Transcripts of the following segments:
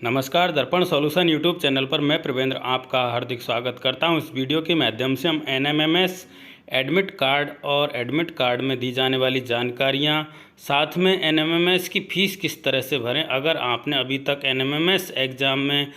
नमस्कार, दर्पण solution YouTube channel पर मैं प्रवेंद्र आपका हार्दिक स्वागत करता हूं। इस वीडियो के माध्यम से हम एनएमएमएस एडमिट कार्ड और एडमिट कार्ड में दी जाने वाली जानकारियां, साथ में एनएमएमएस की फ़ीस किस तरह से भरें। अगर आपने अभी तक एनएमएमएस एग्ज़ाम में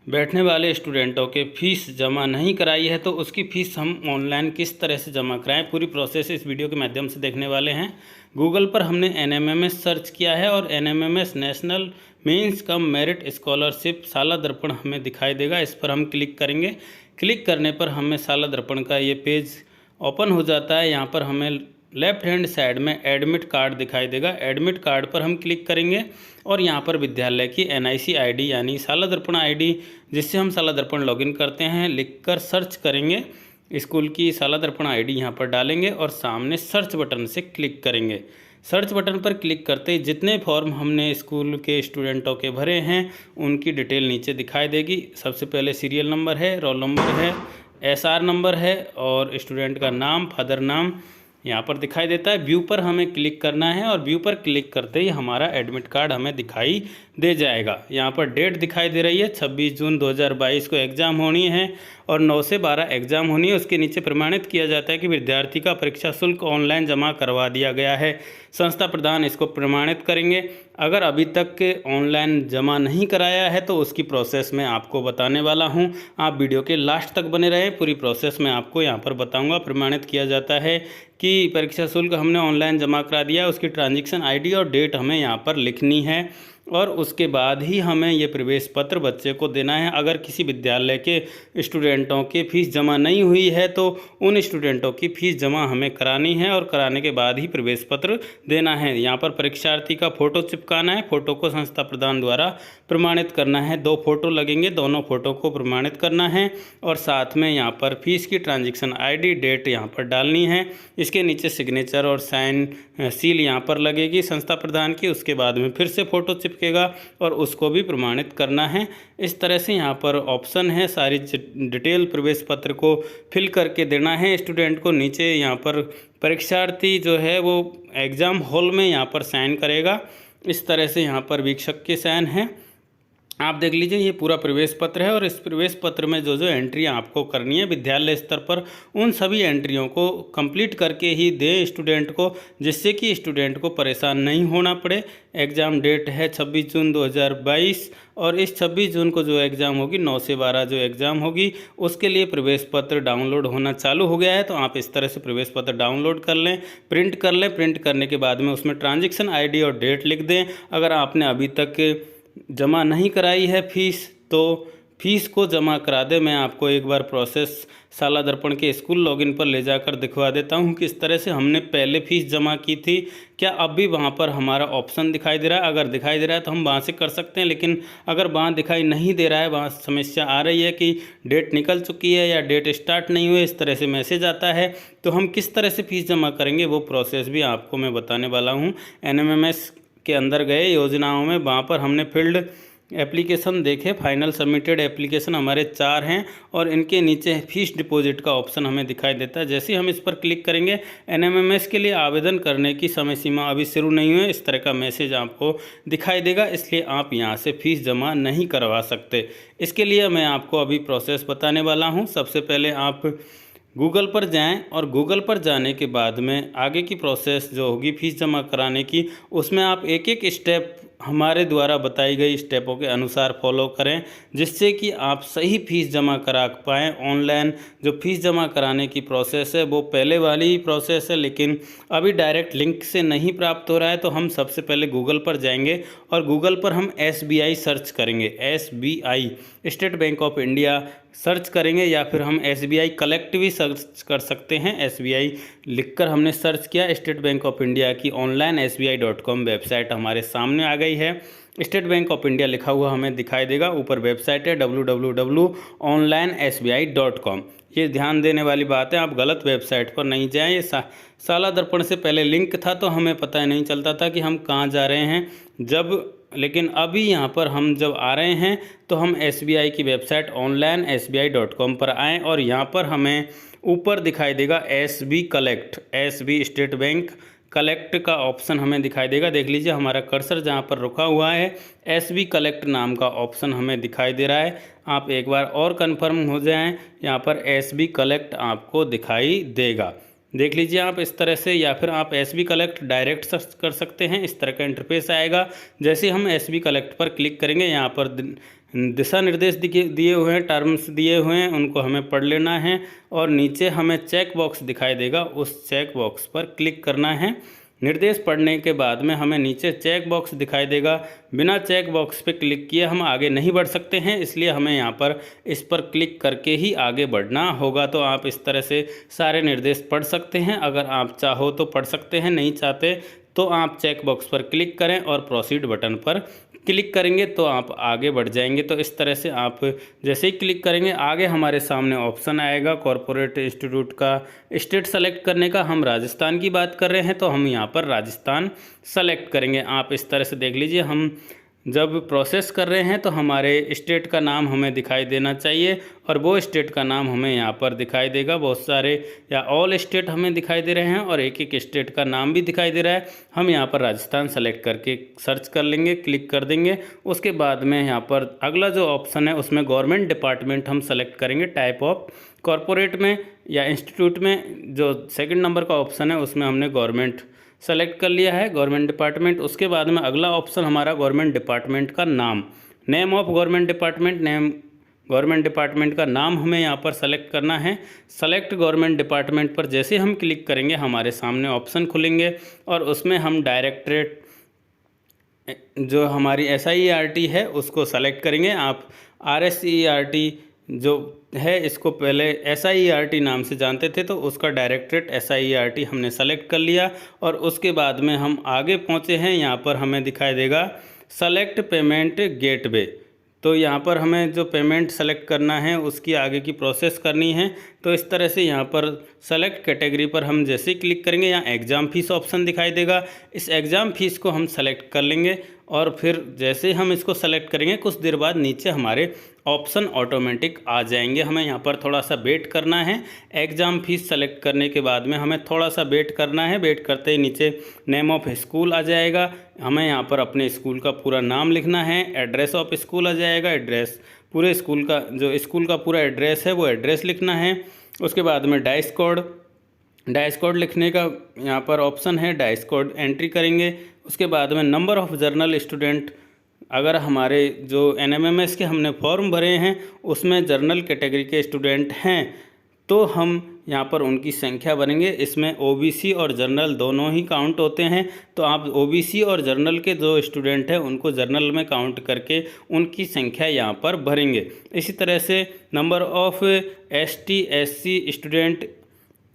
बैठने वाले स्टूडेंटों के फ़ीस जमा नहीं कराई है तो उसकी फ़ीस हम ऑनलाइन किस तरह से जमा कराएं, पूरी प्रोसेस इस वीडियो के माध्यम से देखने वाले हैं। गूगल पर हमने एनएमएमएस सर्च किया है और NMMS national means cum merit scholarship Shala Darpan हमें दिखाई देगा। इस पर हम क्लिक करेंगे। क्लिक करने पर हमें साला दर्पण का ये पेज ओपन हो जाता है। यहाँ पर हमें लेफ्ट हैंड साइड में एडमिट कार्ड दिखाई देगा। एडमिट कार्ड पर हम क्लिक करेंगे और यहाँ पर विद्यालय की एनआईसी आईडी यानी साला दर्पण आईडी, जिससे हम साला दर्पण लॉगिन करते हैं, लिखकर सर्च करेंगे। स्कूल की साला दर्पण आईडी यहाँ पर डालेंगे और सामने सर्च बटन से क्लिक करेंगे। सर्च बटन पर क्लिक करते ही जितने फॉर्म हमने स्कूल के स्टूडेंटों के भरे हैं उनकी डिटेल नीचे दिखाई देगी। सबसे पहले सीरियल नंबर है, रोल नंबर है, एसआर नंबर है और स्टूडेंट का नाम, फादर नाम यहाँ पर दिखाई देता है। व्यू पर हमें क्लिक करना है और व्यू पर क्लिक करते ही हमारा एडमिट कार्ड हमें दिखाई दे जाएगा। यहाँ पर डेट दिखाई दे रही है, 26 जून 2022 को एग्ज़ाम होनी है और 9 से 12 एग्ज़ाम होनी है। उसके नीचे प्रमाणित किया जाता है कि विद्यार्थी का परीक्षा शुल्क ऑनलाइन जमा करवा दिया गया है। संस्था प्रधान इसको प्रमाणित करेंगे। अगर अभी तक के ऑनलाइन जमा नहीं कराया है तो उसकी प्रोसेस मैं आपको बताने वाला हूं। आप वीडियो के लास्ट तक बने रहें, पूरी प्रोसेस मैं आपको यहां पर बताऊंगा। प्रमाणित किया जाता है कि परीक्षा शुल्क हमने ऑनलाइन जमा करा दिया, उसकी ट्रांजैक्शन आईडी और डेट हमें यहां पर लिखनी है और उसके बाद ही हमें ये प्रवेश पत्र बच्चे को देना है। अगर किसी विद्यालय के स्टूडेंटों की फ़ीस जमा नहीं हुई है तो उन स्टूडेंटों की फ़ीस जमा हमें करानी है और कराने के बाद ही प्रवेश पत्र देना है। यहाँ पर परीक्षार्थी का फ़ोटो चिपकाना है, फ़ोटो को संस्था प्रधान द्वारा प्रमाणित करना है। 2 फोटो लगेंगे, दोनों फ़ोटो को प्रमाणित करना है और साथ में यहाँ पर फ़ीस की ट्रांजेक्शन आईडी, डेट यहाँ पर डालनी है। इसके नीचे सिग्नेचर और साइन सील यहाँ पर लगेगी संस्था प्रधान की। उसके बाद में फिर से फ़ोटो चिपकेगा और उसको भी प्रमाणित करना है। इस तरह से यहाँ पर ऑप्शन है, सारी डिटेल प्रवेश पत्र को फिल करके देना है स्टूडेंट को। नीचे यहाँ पर परीक्षार्थी जो है वो एग्ज़ाम हॉल में यहाँ पर साइन करेगा। इस तरह से यहाँ पर वीक्षक के साइन हैं। आप देख लीजिए, ये पूरा प्रवेश पत्र है और इस प्रवेश पत्र में जो जो एंट्रियाँ आपको करनी है विद्यालय स्तर पर, उन सभी एंट्रियों को कंप्लीट करके ही दें स्टूडेंट को, जिससे कि स्टूडेंट को परेशान नहीं होना पड़े। एग्ज़ाम डेट है 26 जून 2022 और इस 26 जून को जो एग्ज़ाम होगी, 9 से 12 जो एग्ज़ाम होगी, उसके लिए प्रवेश पत्र डाउनलोड होना चालू हो गया है। तो आप इस तरह से प्रवेश पत्र डाउनलोड कर लें, प्रिंट कर लें। प्रिंट करने के बाद में उसमें ट्रांजैक्शन आईडी और डेट लिख दें। अगर आपने अभी तक जमा नहीं कराई है फ़ीस तो फ़ीस को जमा करा दे। मैं आपको एक बार प्रोसेस साला दर्पण के स्कूल लॉगिन पर ले जाकर दिखवा देता हूं किस तरह से हमने पहले फ़ीस जमा की थी। क्या अब भी वहां पर हमारा ऑप्शन दिखाई दे रहा है? अगर दिखाई दे रहा है तो हम वहां से कर सकते हैं, लेकिन अगर वहां दिखाई नहीं दे रहा है, वहां समस्या आ रही है कि डेट निकल चुकी है या डेट स्टार्ट नहीं हुई, इस तरह से मैसेज आता है, तो हम किस तरह से फ़ीस जमा करेंगे वो प्रोसेस भी आपको मैं बताने वाला हूँ। एनएमएमएस के अंदर गए योजनाओं में, वहाँ पर हमने फील्ड एप्लीकेशन देखे, फाइनल सबमिटेड एप्लीकेशन हमारे 4 हैं और इनके नीचे फीस डिपॉजिट का ऑप्शन हमें दिखाई देता है। जैसे ही हम इस पर क्लिक करेंगे, एनएमएमएस के लिए आवेदन करने की समय सीमा अभी शुरू नहीं हुई, इस तरह का मैसेज आपको दिखाई देगा, इसलिए आप यहां से फ़ीस जमा नहीं करवा सकते। इसके लिए मैं आपको अभी प्रोसेस बताने वाला हूं। सबसे पहले आप गूगल पर जाएं और गूगल पर जाने के बाद में आगे की प्रोसेस जो होगी फ़ीस जमा कराने की, उसमें आप एक एक स्टेप हमारे द्वारा बताई गई स्टेपों के अनुसार फॉलो करें, जिससे कि आप सही फ़ीस जमा करा पाएँ। ऑनलाइन जो फ़ीस जमा कराने की प्रोसेस है वो पहले वाली ही प्रोसेस है, लेकिन अभी डायरेक्ट लिंक से नहीं प्राप्त हो रहा है। तो हम सबसे पहले गूगल पर जाएंगे और गूगल पर हम SBI सर्च करेंगे। SBI state bank of India search करेंगे या फिर हम SBI कलेक्ट भी सर्च कर सकते हैं। SBI लिखकर हमने सर्च किया, स्टेट बैंक ऑफ इंडिया की ऑनलाइन SBI.com वेबसाइट हमारे सामने आ गई है। स्टेट बैंक ऑफ इंडिया लिखा हुआ हमें दिखाई देगा। ऊपर वेबसाइट है www.onlinesbi.com। ये ध्यान देने वाली बात है, आप गलत वेबसाइट पर नहीं जाएं। ये साला दर्पण से पहले लिंक था तो हमें पता नहीं चलता था कि हम कहाँ जा रहे हैं। लेकिन अभी यहाँ पर हम जब आ रहे हैं तो हम SBI की वेबसाइट onlinesbi.com पर आएँ और यहाँ पर हमें ऊपर दिखाई देगा SB collect, SB state bank collect का ऑप्शन हमें दिखाई देगा। देख लीजिए हमारा कर्सर जहाँ पर रुका हुआ है SB कलेक्ट नाम का ऑप्शन हमें दिखाई दे रहा है। आप एक बार और कंफर्म हो जाएं, यहाँ पर SB कलेक्ट आपको दिखाई देगा। देख लीजिए आप इस तरह से, या फिर आप SB कलेक्ट डायरेक्ट सर्च कर सकते हैं। इस तरह का इंटरफेस आएगा। जैसे हम SB कलेक्ट पर क्लिक करेंगे, यहाँ पर दिशा निर्देश दिए हुए हैं, टर्म्स दिए हुए हैं, उनको हमें पढ़ लेना है और नीचे हमें चेक बॉक्स दिखाई देगा, उस चेक बॉक्स पर क्लिक करना है। निर्देश पढ़ने के बाद में हमें नीचे चेक बॉक्स दिखाई देगा। बिना चेक बॉक्स पे क्लिक किए हम आगे नहीं बढ़ सकते हैं, इसलिए हमें यहाँ पर इस पर क्लिक करके ही आगे बढ़ना होगा। तो आप इस तरह से सारे निर्देश पढ़ सकते हैं। अगर आप चाहो तो पढ़ सकते हैं, नहीं चाहते तो आप चेक बॉक्स पर क्लिक करें और प्रोसीड बटन पर क्लिक करेंगे तो आप आगे बढ़ जाएंगे। तो इस तरह से आप जैसे ही क्लिक करेंगे आगे हमारे सामने ऑप्शन आएगा कॉरपोरेट इंस्टीट्यूट का स्टेट सेलेक्ट करने का। हम राजस्थान की बात कर रहे हैं तो हम यहाँ पर राजस्थान सेलेक्ट करेंगे। आप इस तरह से देख लीजिए, हम जब प्रोसेस कर रहे हैं तो हमारे स्टेट का नाम हमें दिखाई देना चाहिए और वो स्टेट का नाम हमें यहाँ पर दिखाई देगा। बहुत सारे या ऑल स्टेट हमें दिखाई दे रहे हैं और एक एक स्टेट का नाम भी दिखाई दे रहा है। हम यहाँ पर राजस्थान सेलेक्ट करके सर्च कर लेंगे, क्लिक कर देंगे। उसके बाद में यहाँ पर अगला जो ऑप्शन है उसमें गवर्नमेंट डिपार्टमेंट हम सेलेक्ट करेंगे। टाइप ऑफ कॉरपोरेट में या इंस्टीट्यूट में जो सेकंड नंबर का ऑप्शन है उसमें हमने गवर्नमेंट सेलेक्ट कर लिया है, गवर्नमेंट डिपार्टमेंट। उसके बाद में अगला ऑप्शन हमारा गवर्नमेंट डिपार्टमेंट का नाम, name of government department, name government department का नाम हमें यहाँ पर सेलेक्ट करना है। सेलेक्ट गवर्नमेंट डिपार्टमेंट पर जैसे हम क्लिक करेंगे हमारे सामने ऑप्शन खुलेंगे और उसमें हम डायरेक्टरेट जो हमारी SIERT है उसको सेलेक्ट करेंगे। आप RSERT जो है इसको पहले SIERT नाम से जानते थे तो उसका डायरेक्टरेट SIERT हमने सेलेक्ट कर लिया और उसके बाद में हम आगे पहुंचे हैं। यहाँ पर हमें दिखाई देगा सेलेक्ट पेमेंट गेटवे। तो यहाँ पर हमें जो पेमेंट सेलेक्ट करना है उसकी आगे की प्रोसेस करनी है। तो इस तरह से यहाँ पर सेलेक्ट कैटेगरी पर हम जैसे ही क्लिक करेंगे यहाँ एग्ज़ाम फीस ऑप्शन दिखाई देगा। इस एग्ज़ाम फीस को हम सेलेक्ट कर लेंगे और फिर जैसे ही हम इसको सेलेक्ट करेंगे कुछ देर बाद नीचे हमारे ऑप्शन ऑटोमेटिक आ जाएंगे। हमें यहाँ पर थोड़ा सा वेट करना है। एग्ज़ाम फीस सेलेक्ट करने के बाद में हमें थोड़ा सा वेट करना है। वेट करते ही नीचे नेम ऑफ स्कूल आ जाएगा। हमें यहाँ पर अपने स्कूल का पूरा नाम लिखना है। एड्रेस ऑफ स्कूल आ जाएगा, एड्रेस पूरे स्कूल का जो स्कूल का पूरा एड्रेस है वो एड्रेस लिखना है। उसके बाद में डाइस कोड लिखने का यहाँ पर ऑप्शन है, डाइस कोड एंट्री करेंगे। उसके बाद में नंबर ऑफ़ जर्नल स्टूडेंट, अगर हमारे जो NMMS के हमने फॉर्म भरे हैं उसमें जर्नल कैटेगरी के स्टूडेंट हैं तो हम यहाँ पर उनकी संख्या भरेंगे। इसमें OBC और जर्नल दोनों ही काउंट होते हैं तो आप OBC और जर्नल के जो स्टूडेंट हैं उनको जर्नल में काउंट करके उनकी संख्या यहाँ पर भरेंगे। इसी तरह से number of ST SC student,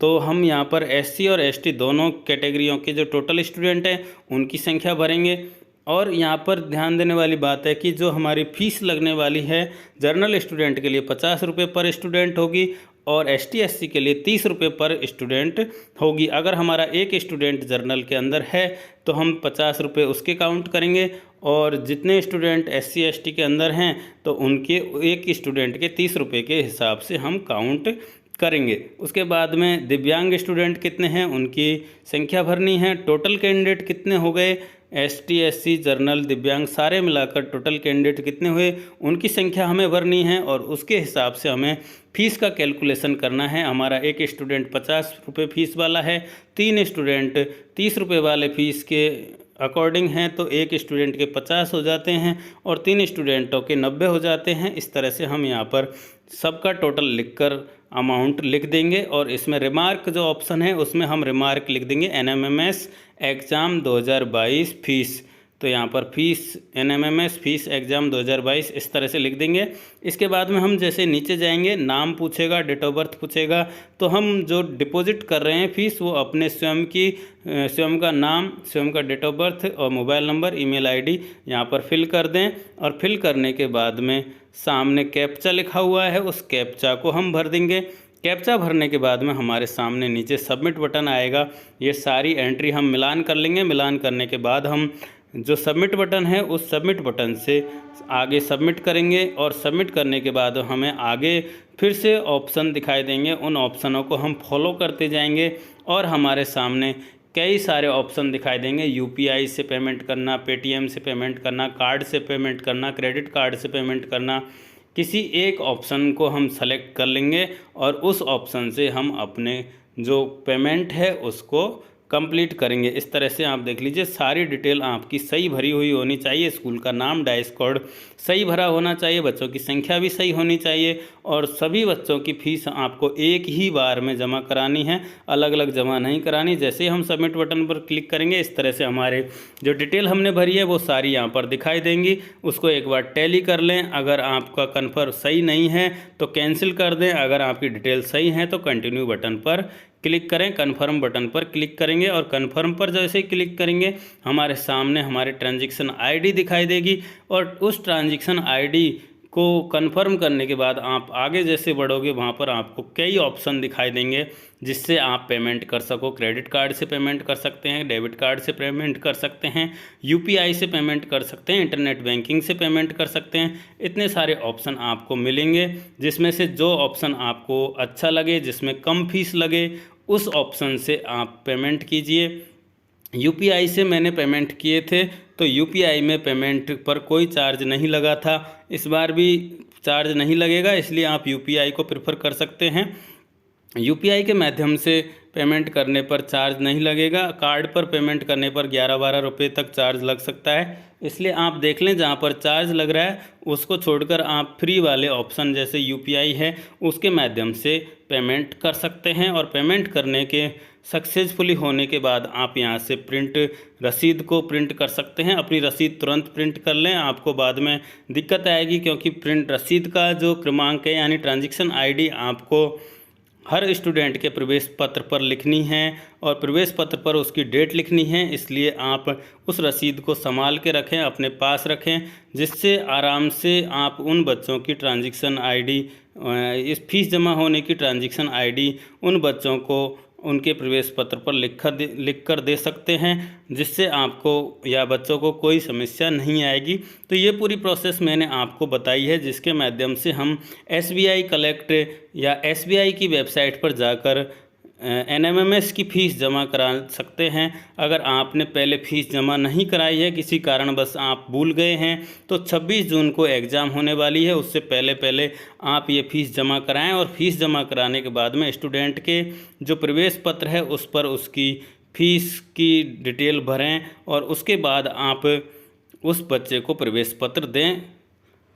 तो हम यहाँ पर SC और ST दोनों कैटेगरियों के जो टोटल स्टूडेंट हैं उनकी संख्या भरेंगे। और यहाँ पर ध्यान देने वाली बात है कि जो हमारी फ़ीस लगने वाली है जर्नल स्टूडेंट के लिए 50 रुपये पर स्टूडेंट होगी और ST SC के लिए 30 रुपये पर स्टूडेंट होगी। अगर हमारा एक स्टूडेंट जर्नल के अंदर है तो हम 50 रुपये उसके काउंट करेंगे और जितने स्टूडेंट SC ST के अंदर हैं तो उनके एक स्टूडेंट के 30 रुपये के हिसाब से हम काउंट करेंगे। उसके बाद में दिव्यांग स्टूडेंट कितने हैं उनकी संख्या भरनी है। टोटल कैंडिडेट कितने हो गए, ST SC जर्नल दिव्यांग सारे मिलाकर टोटल कैंडिडेट कितने हुए उनकी संख्या हमें भरनी है और उसके हिसाब से हमें फ़ीस का कैलकुलेशन करना है। हमारा एक स्टूडेंट 50 रुपये फ़ीस वाला है, 3 स्टूडेंट 30 रुपये वाले फ़ीस के अकॉर्डिंग हैं तो एक स्टूडेंट के 50 हो जाते हैं और 3 स्टूडेंटों के 90 हो जाते हैं। इस तरह से हम यहाँ पर सबका टोटल लिखकर अमाउंट लिख देंगे और इसमें रिमार्क जो ऑप्शन है उसमें हम रिमार्क लिख देंगे NMMS एग्ज़ाम 2022 फ़ीस। तो यहाँ पर फ़ीस NMMS फ़ीस एग्ज़ाम 2022 इस तरह से लिख देंगे। इसके बाद में हम जैसे नीचे जाएंगे नाम पूछेगा, डेट ऑफ बर्थ पूछेगा तो हम जो डिपॉजिट कर रहे हैं फ़ीस वो अपने स्वयं का नाम, स्वयं का डेट ऑफ बर्थ और मोबाइल नंबर, ईमेल ID यहाँ पर फिल कर दें और फिल करने के बाद में सामने कैप्चा लिखा हुआ है उस कैप्चा को हम भर देंगे। कैप्चा भरने के बाद में हमारे सामने नीचे सबमिट बटन आएगा। ये सारी एंट्री हम मिलान कर लेंगे। मिलान करने के बाद हम जो सबमिट बटन है उस सबमिट बटन से आगे सबमिट करेंगे और सबमिट करने के बाद हमें आगे फिर से ऑप्शन दिखाई देंगे। उन ऑप्शनों को हम फॉलो करते जाएंगे और हमारे सामने कई सारे ऑप्शन दिखाई देंगे। यूपीआई से पेमेंट करना, पेटीएम से पेमेंट करना, कार्ड से पेमेंट करना, क्रेडिट कार्ड से पेमेंट करना। किसी एक ऑप्शन को हम सेलेक्ट कर लेंगे और उस ऑप्शन से हम अपने जो पेमेंट है उसको कंप्लीट करेंगे। इस तरह से आप देख लीजिए, सारी डिटेल आपकी सही भरी हुई होनी चाहिए। स्कूल का नाम, डाइस कोड सही भरा होना चाहिए, बच्चों की संख्या भी सही होनी चाहिए और सभी बच्चों की फ़ीस आपको एक ही बार में जमा करानी है, अलग अलग जमा नहीं करानी। जैसे ही हम सबमिट बटन पर क्लिक करेंगे, इस तरह से हमारे जो डिटेल हमने भरी है वो सारी यहाँ पर दिखाई देंगी। उसको एक बार टैली कर लें। अगर आपका कन्फर्म सही नहीं है तो कैंसिल कर दें। अगर आपकी डिटेल सही है तो कंटिन्यू बटन पर क्लिक करें। कन्फर्म बटन पर क्लिक करेंगे और कन्फर्म पर जैसे ही क्लिक करेंगे हमारे सामने हमारे ट्रांजैक्शन आईडी दिखाई देगी और उस ट्रांजैक्शन आईडी को कन्फर्म करने के बाद आप आगे जैसे बढ़ोगे वहाँ पर आपको कई ऑप्शन दिखाई देंगे जिससे आप पेमेंट कर सको। क्रेडिट कार्ड से पेमेंट कर सकते हैं, डेबिट कार्ड से पेमेंट कर सकते हैं, यूपीआई से पेमेंट कर सकते हैं, इंटरनेट बैंकिंग से पेमेंट कर सकते हैं। इतने सारे ऑप्शन आपको मिलेंगे, जिसमें से जो ऑप्शन आपको अच्छा लगे, जिसमें कम फीस लगे, उस ऑप्शन से आप पेमेंट कीजिए। यूपीआई से मैंने पेमेंट किए थे तो यूपीआई में पेमेंट पर कोई चार्ज नहीं लगा था। इस बार भी चार्ज नहीं लगेगा, इसलिए आप यूपीआई को प्रेफर कर सकते हैं। यूपीआई के माध्यम से पेमेंट करने पर चार्ज नहीं लगेगा। कार्ड पर पेमेंट करने पर 11-12 रुपये तक चार्ज लग सकता है, इसलिए आप देख लें जहाँ पर चार्ज लग रहा है उसको छोड़कर आप फ्री वाले ऑप्शन जैसे यूपीआई है उसके माध्यम से पेमेंट कर सकते हैं। और पेमेंट करने के सक्सेसफुली होने के बाद आप यहाँ से प्रिंट रसीद को प्रिंट कर सकते हैं। अपनी रसीद तुरंत प्रिंट कर लें, आपको बाद में दिक्कत आएगी, क्योंकि प्रिंट रसीद का जो क्रमांक है यानी ट्रांजैक्शन आईडी आपको हर स्टूडेंट के प्रवेश पत्र पर लिखनी है और प्रवेश पत्र पर उसकी डेट लिखनी है। इसलिए आप उस रसीद को संभाल के रखें, अपने पास रखें, जिससे आराम से आप उन बच्चों की ट्रांजैक्शन आईडी, इस फीस जमा होने की ट्रांजैक्शन आईडी उन बच्चों को उनके प्रवेश पत्र पर लिख कर दे सकते हैं, जिससे आपको या बच्चों को कोई समस्या नहीं आएगी। तो ये पूरी प्रोसेस मैंने आपको बताई है, जिसके माध्यम से हम एसबीआई कलेक्ट या एसबीआई की वेबसाइट पर जाकर एनएमएमएस की फ़ीस जमा करा सकते हैं। अगर आपने पहले फ़ीस जमा नहीं कराई है, किसी कारणवश आप भूल गए हैं, तो 26 जून को एग्ज़ाम होने वाली है, उससे पहले पहले आप ये फ़ीस जमा कराएं और फ़ीस जमा कराने के बाद में स्टूडेंट के जो प्रवेश पत्र है उस पर उसकी फ़ीस की डिटेल भरें और उसके बाद आप उस बच्चे को प्रवेश पत्र दें।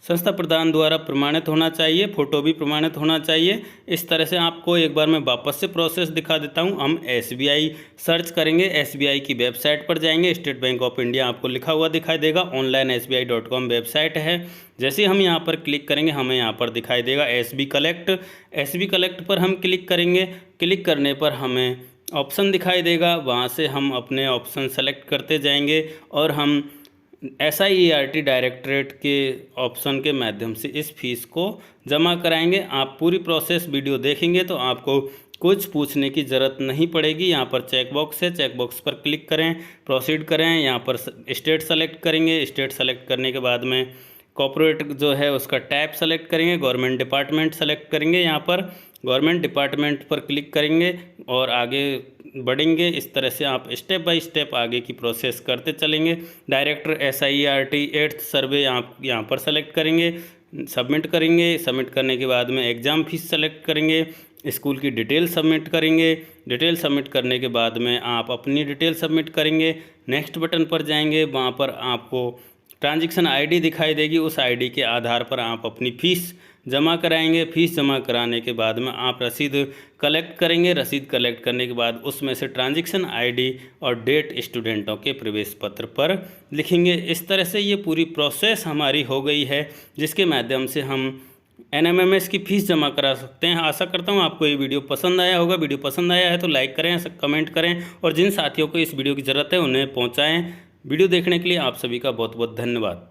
संस्था प्रदान द्वारा प्रमाणित होना चाहिए, फ़ोटो भी प्रमाणित होना चाहिए। इस तरह से आपको एक बार मैं वापस से प्रोसेस दिखा देता हूं। हम एसबीआई सर्च करेंगे, एसबीआई की वेबसाइट पर जाएंगे, स्टेट बैंक ऑफ इंडिया आपको लिखा हुआ दिखाई देगा, onlinesbi.com वेबसाइट है। जैसे हम यहाँ पर क्लिक करेंगे हमें यहाँ पर दिखाई देगा एसबी कलेक्ट। एसबी कलेक्ट पर हम क्लिक करेंगे। क्लिक करने पर हमें ऑप्शन दिखाई देगा, वहाँ से हम अपने ऑप्शन सेलेक्ट करते जाएंगे और हम SIERT डायरेक्टरेट के ऑप्शन के माध्यम से इस फीस को जमा कराएंगे। आप पूरी प्रोसेस वीडियो देखेंगे तो आपको कुछ पूछने की ज़रूरत नहीं पड़ेगी। यहाँ पर चेक बॉक्स है, चेक बॉक्स पर क्लिक करें, प्रोसीड करें। यहाँ पर स्टेट सेलेक्ट करेंगे। स्टेट सेलेक्ट करने के बाद में कॉर्पोरेट जो है उसका टैब सेलेक्ट करेंगे, गवर्नमेंट डिपार्टमेंट सेलेक्ट करेंगे। यहाँ पर गवर्नमेंट डिपार्टमेंट पर क्लिक करेंगे और आगे बढ़ेंगे। इस तरह से आप स्टेप बाय स्टेप आगे की प्रोसेस करते चलेंगे। डायरेक्टर SIERT 8th सर्वे आप यहाँ पर सेलेक्ट करेंगे, सबमिट करेंगे। सबमिट करने के बाद में एग्ज़ाम फीस सेलेक्ट करेंगे, स्कूल की डिटेल सबमिट करेंगे। डिटेल सबमिट करने के बाद में आप अपनी डिटेल सबमिट करेंगे। नेक्स्ट बटन पर जाएंगे, वहाँ पर आपको ट्रांजैक्शन आईडी दिखाई देगी। उस आईडी के आधार पर आप अपनी फ़ीस जमा कराएंगे। फ़ीस जमा कराने के बाद में आप रसीद कलेक्ट करेंगे। रसीद कलेक्ट करने के बाद उसमें से ट्रांजैक्शन आईडी और डेट स्टूडेंटों के प्रवेश पत्र पर लिखेंगे। इस तरह से ये पूरी प्रोसेस हमारी हो गई है, जिसके माध्यम से हम NMMS की फ़ीस जमा करा सकते हैं। आशा करता हूँ आपको ये वीडियो पसंद आया होगा। वीडियो पसंद आया है तो लाइक करें, कमेंट करें और जिन साथियों को इस वीडियो की ज़रूरत है उन्हें पहुँचाएँ। वीडियो देखने के लिए आप सभी का बहुत बहुत धन्यवाद।